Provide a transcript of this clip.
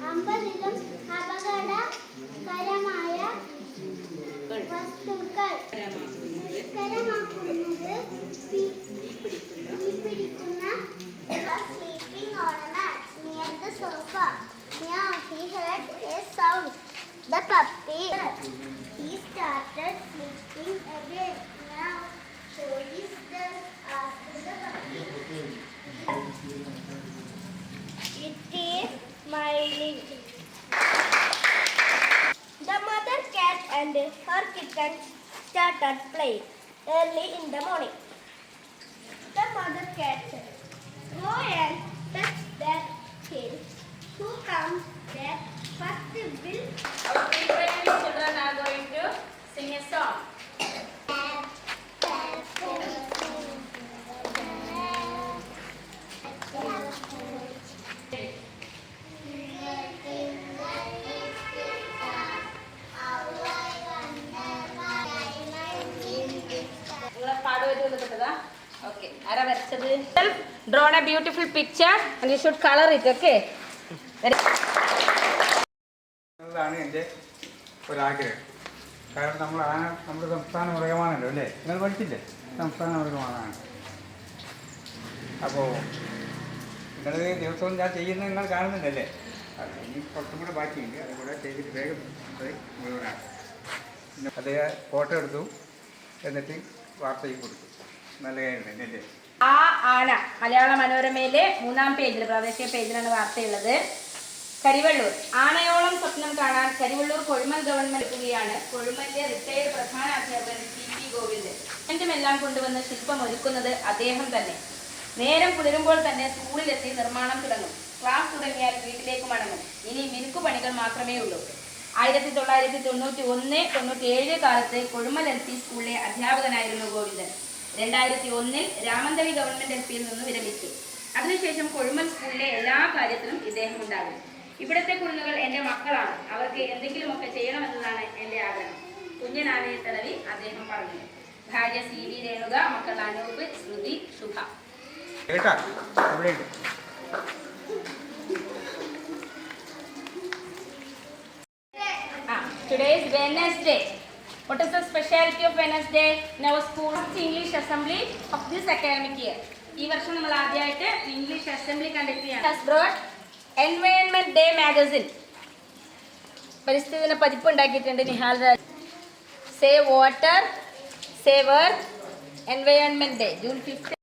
അമ്പതിലും അപകടകരമായ വസ്തുക്കൾ കരമാക്കുന്നത് തീപിടിക്കുന്ന sleeping on a mat near the sofa. Now he heard a sound. The puppy. He started sleeping again. Now who is there? Asked the puppy. It is smiling. The mother cat and her kitten started playing early in the morning. The mother cat said, "Go and touch that tail. Who comes there first will..." Our three children are going to sing a song. Okay. Drawn a beautiful picture and you should color it. Okay. അതാണ് എൻ്റെ ഒരാഗ്രഹം. കാരണം നമ്മുടെ സംസ്ഥാന മൃഗമാണല്ലോ അല്ലേ? നിങ്ങൾ പഠിച്ചില്ലേ? സംസ്ഥാന മൃഗമാണ്. അപ്പോൾ നിങ്ങൾ ദിവസവും ഞാൻ ചെയ്യുന്നത് നിങ്ങൾ കാണുന്നുണ്ടല്ലേ? ഇനി കുറച്ചും കൂടെ ബാക്കിയുണ്ട്. അതുകൂടെ ചെയ്തിട്ട് വേഗം മുഴുവനാണ്. അത് ഫോട്ടോ എടുത്തു, എന്നിട്ട് വാർത്തയിൽ കൊടുത്തു. നല്ല കാര്യമുണ്ട് അല്ലേ? ആ ആന മലയാള മനോരമയിലെ 3-ാം പേജിൽ, പ്രാദേശിക പേജിലാണ് വാർത്തയുള്ളത്. കരിവള്ളൂർ ആനയോളം സ്വപ്നം കാണാൻ കരിവള്ളൂർ കൊഴുമൽ ഗവൺമെന്റ് എത്തുകയാണ്. കൊഴുമലിലെ റിട്ടയർഡ് പ്രധാന അധ്യാപകൻ CP ഗോവിന്ദൻ. എല്ലാം കൊണ്ടുവന്ന് ശില്പം ഒരുക്കുന്നത് അദ്ദേഹം തന്നെ. നേരം പുലരുമ്പോൾ തന്നെ സ്കൂളിലെത്തി നിർമ്മാണം തുടങ്ങും. ക്ലാസ് തുടങ്ങിയാൽ വീട്ടിലേക്ക് മടങ്ങും. ഇനി മിനുക്കുപണികൾ മാത്രമേ ഉള്ളൂ. 1991-97 കാലത്ത് കൊഴുമൽ LP സ്കൂളിലെ അധ്യാപകനായിരുന്നു ഗോവിന്ദൻ. 2001 രാമന്തളി ഗവൺമെന്റ് LPയിൽ നിന്ന് വിരമിച്ചു. അതിനുശേഷം കൊഴുമൽ സ്കൂളിലെ എല്ലാ കാര്യത്തിലും ഇദ്ദേഹം ഉണ്ടാകും. ഇവിടുത്തെ കുരുന്നുകൾ എൻ്റെ മക്കളാണ്. അവർക്ക് എന്തെങ്കിലുമൊക്കെ ചെയ്യണമെന്നതാണ് എൻ്റെ ആഗ്രഹം. കുഞ്ഞനാനയെ തടവി അദ്ദേഹം പറഞ്ഞു. ഭാര്യ CV രേണുക, മക്കൾ അനൂപ്, ശ്രുതി, ശുഭ. Today is Wednesday. What is the speciality of Wednesday in our school? English Assembly of this academic year. ഈ വർഷം നമ്മൾ ആദ്യമായിട്ട് ഇംഗ്ലീഷ് അസംബ്ലി കണ്ടക്ട് ചെയ്യാൻ has brought Environment Day magazine. പരിസ്ഥിതി ദിന പതിപ്പ് ഉണ്ടാക്കിയിട്ടുണ്ട് Nihal Raj. Save water, save earth, Environment Day, June 5th.